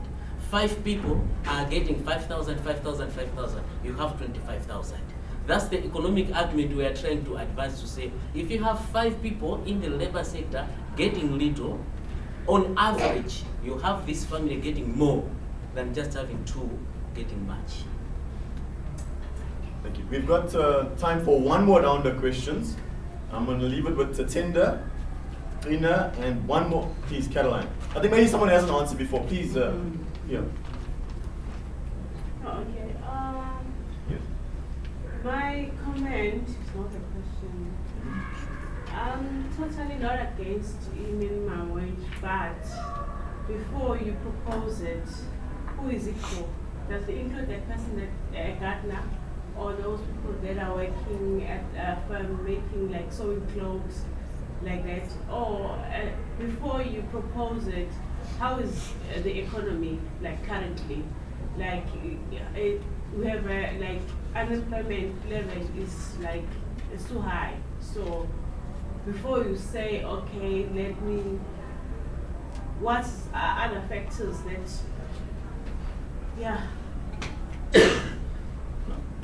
5 people are getting 5,000, 5,000, you have 25,000. That's the economic argument we are trying to advance to say, if you have 5 people in the labor sector getting little, on average, you have this family getting more than just having 2 getting much. Thank you. We've got time for one more round of questions. I'm going to leave it with Tatenda, Ina, and one more. Please, Caroline. I think maybe someone hasn't answered before. Please, yeah. Okay. Yeah. My comment is not a question. I'm totally not against minimum wage, but before you propose it, who is it for? Does it include that person that a gardener, or those people that are working at a firm making like sewing clothes like that? Or before you propose it, how is the economy like currently? Like we have like unemployment level is like it's too high. So before you say okay, let me, what are other factors that, yeah.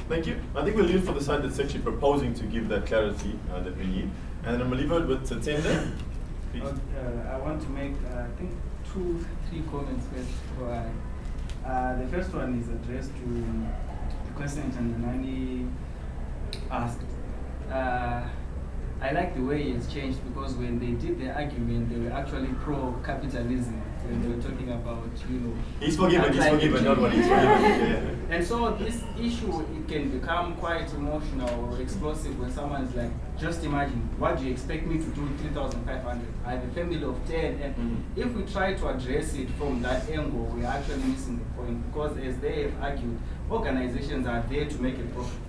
Thank you. I think we'll leave for the side that's actually proposing to give that clarity that we need. And then I'm going to leave it with Tende. Please. I want to make, I think, 3 comments first. The first one is addressed to the question Tandanani asked. I like the way it's changed, because when they did the argument, they were actually pro-capitalism when they were talking about, He's forgiven, don't worry, he's forgiven. And so this issue, it can become quite emotional or explosive when someone is like, just imagine, what do you expect me to do with 3,500? I have a family of 10, and if we try to address it from that angle, we're actually missing the point, because as they have argued, organizations are there to make a profit.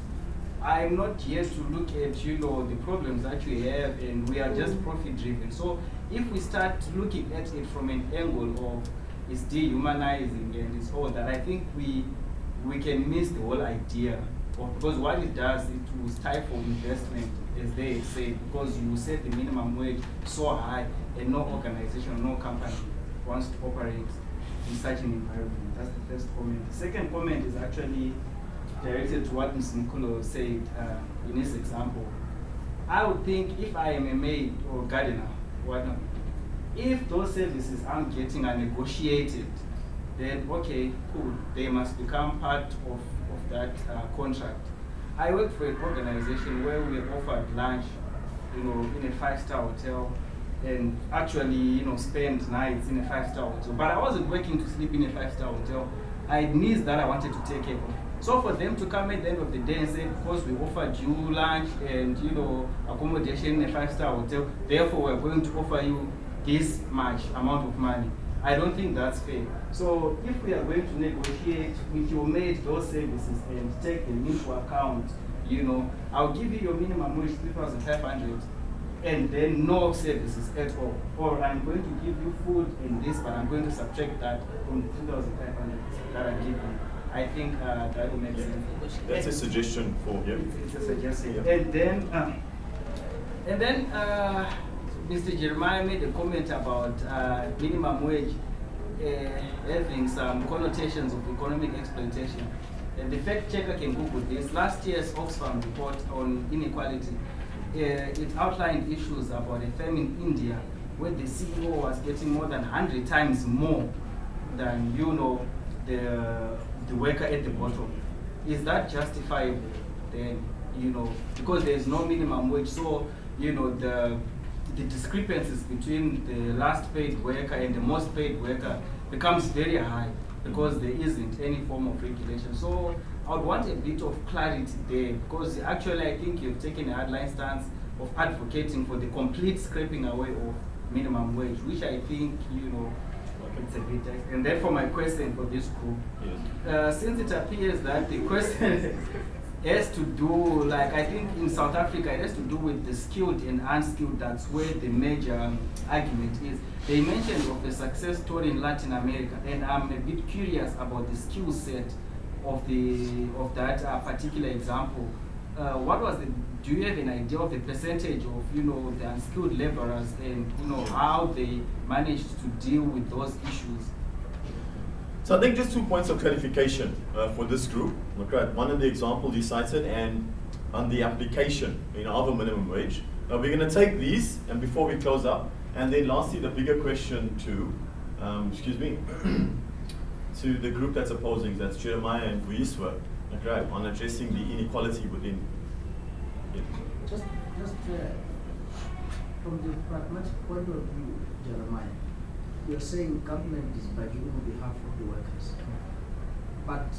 I'm not here to look at, the problems that we have, and we are just profit driven. So if we start looking at it from an angle of it's dehumanizing and it's all that, I think we can miss the whole idea of, because what it does, it will stifle investment, as they say, because you set the minimum wage so high and no organization, no company wants to operate in such an environment. That's the first comment. The second comment is actually directed to what Ms. Nkulo said in this example. I would think if I am a maid or gardener, whatnot, if those services I'm getting are negotiated, then okay, cool, they must become part of that contract. I work for an organization where we offered lunch, in a 5-star hotel, and actually, spend nights in a 5-star hotel. But I wasn't working to sleep in a 5-star hotel. I had needs that I wanted to take care of. So for them to come at the end of the day and say, because we offered you lunch and accommodation in a 5-star hotel, therefore we're going to offer you this much amount of money, I don't think that's fair. So if we are going to negotiate with your maid those services and take them into account, I'll give you your minimum wage 3,500 and then no services at all. Or I'm going to give you food and this, but I'm going to subtract that from the 3,500 that I give you. I think that will make sense. That's a suggestion for you. It's a suggestion. Yeah. And then Mr. Jeremiah made a comment about minimum wage having some connotations of economic exploitation. And the fact checker can Google this. Last year's Oxfam report on inequality, it outlined issues about a firm in India where the CEO was getting more than 100 times more than, the worker at the bottom. Is that justifiable then, because there's no minimum wage? So, the discrepancies between the last paid worker and the most paid worker becomes very high because there isn't any form of regulation. So I would want a bit of clarity there, because actually I think you've taken a hardline stance of advocating for the complete scraping away of minimum wage, which I think, it's a bit. And therefore my question for this group, yes. Since it appears that the question has to do, I think in South Africa, it has to do with the skilled and unskilled. That's where the major argument is. They mentioned of a success story in Latin America, and I'm a bit curious about the skill set of that particular example. Do you have an idea of the percentage of, the unskilled laborers and, how they managed to deal with those issues? So I think just 2 points of clarification for this group. Okay, one of the examples you cited, and on the application of a minimum wage. Now we're going to take these, and before we close up, and then lastly the bigger question to, to the group that's opposing, that's Jeremiah and Vuiswa, okay, on addressing the inequality within. Just from the pragmatic point of view, Jeremiah, you're saying government is bargaining on behalf of the workers. But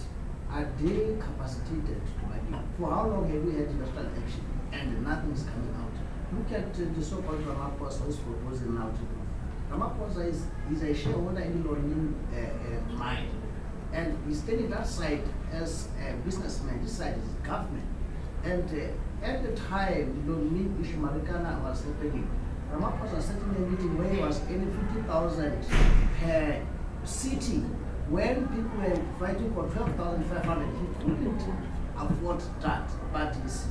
are they capacitated to bargain? For how long have we had industrial action and nothing is coming out look at the so-called Ramaphosa who's proposing now to do. Ramaphosa is a shareholder in Lorraine mine. And he's standing that side as a businessman, this side is government. And at the time, the Lorraine issue Marikana was happening, Ramaphosa sat in a meeting where he was earning 50,000 per city. When people were fighting for 12,500, he couldn't afford that. But he said,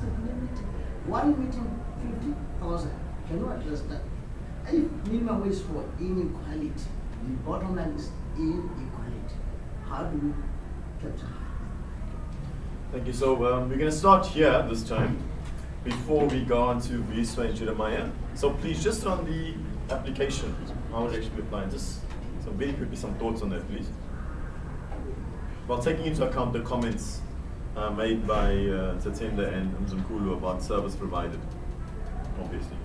one meeting, 50,000. Can you address that? If minimum wage for inequality, the bottom line is inequality. How do we capture that? Thank you. So we're going to start here this time before we go on to Visa and Jeremiah. So please, just on the application, how would it actually apply? Just very quickly, some thoughts on that, please. While taking into account the comments made by Tatenda and Mzumkulu about service provided, obviously.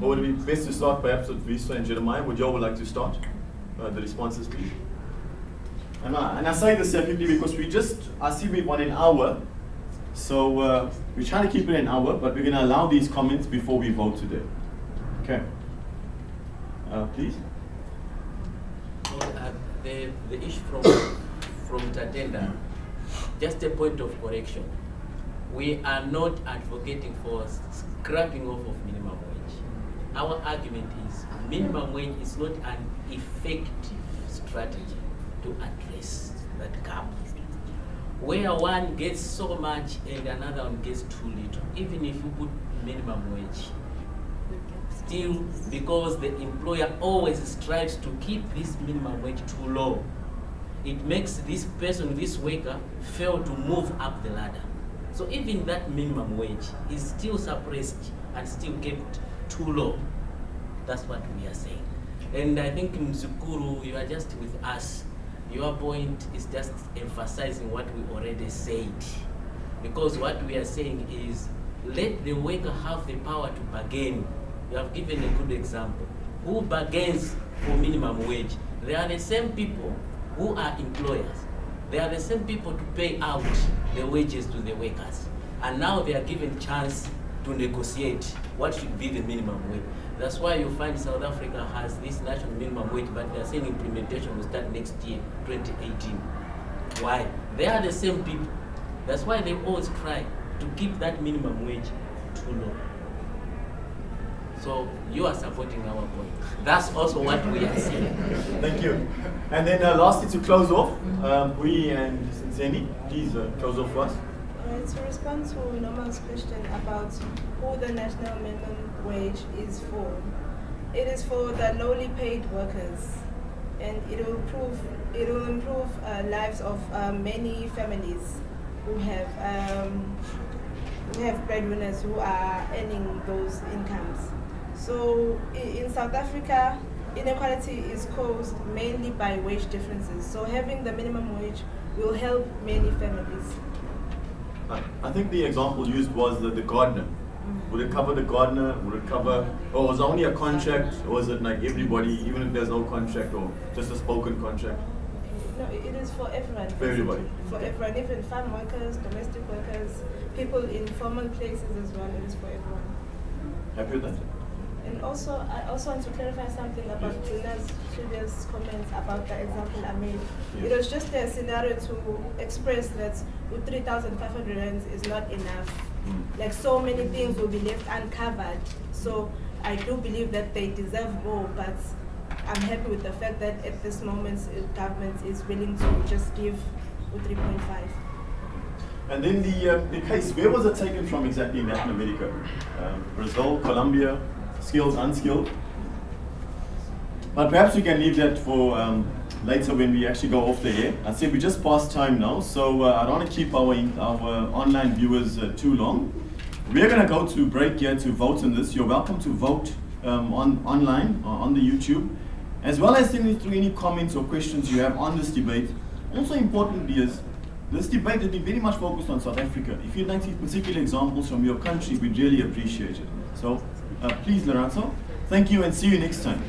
Or would it be best to start perhaps with Visa and Jeremiah? Would you all like to start? The responses, please. And I say this quickly because I see we've won an hour. So we're trying to keep it an hour, but we're going to allow these comments before we vote today. Okay. Please. The issue from Tatenda, just a point of correction. We are not advocating for scrapping off of minimum wage. Our argument is minimum wage is not an effective strategy to address that gap. Where one gets so much and another one gets too little, even if you put minimum wage, still, because the employer always strives to keep this minimum wage too low, it makes this person, this worker, fail to move up the ladder. So even that minimum wage is still suppressed and still kept too low. That's what we are saying. And I think, Mzukuru, you are just with us. Your point is just emphasizing what we already said. Because what we are saying is, let the worker have the power to bargain. You have given a good example. Who bargains for minimum wage? They are the same people who are employers. They are the same people to pay out the wages to the workers. And now they are given chance to negotiate what should be the minimum wage. That's why you find South Africa has this national minimum wage, but they are saying implementation will start next year, 2018. Why? They are the same people. That's why they always try to keep that minimum wage too low. So you are supporting our point. That's also what we are saying. Thank you. And then lastly, to close off, we and Zeni, please close off for us. To respond to Norman's question about who the national minimum wage is for, it is for the lowly paid workers, and it will improve lives of many families who have breadwinners who are earning those incomes. So in South Africa, inequality is caused mainly by wage differences. So having the minimum wage will help many families. I think the example used was the gardener. Would it cover the gardener? Would it cover, or was it only a contract? Or was it like everybody, even if there's no contract or just a spoken contract? No, it is for everyone. For everybody. For everyone, even farm workers, domestic workers, people in formal places as well. It is for everyone. Happy with that? And also, I also want to clarify something about Juna's previous comments about the example I made. Yes. It was just a scenario to express that 3,500 rands is not enough. Like so many things will be left uncovered. So I do believe that they deserve more, but I'm happy with the fact that at this moment, government is willing to just give 3.5. And then the case, where was it taken from exactly in Latin America? Brazil, Colombia, skilled, unskilled? But perhaps we can leave that for later when we actually go off the air. I said we just passed time now, so I don't want to keep our online viewers too long. We're going to go to break here to vote on this. You're welcome to vote online on the YouTube, as well as sending through any comments or questions you have on this debate. Also importantly is, this debate has been very much focused on South Africa. If you'd like to see particular examples from your country, we'd really appreciate it. So please, Lorenzo, thank you and see you next time.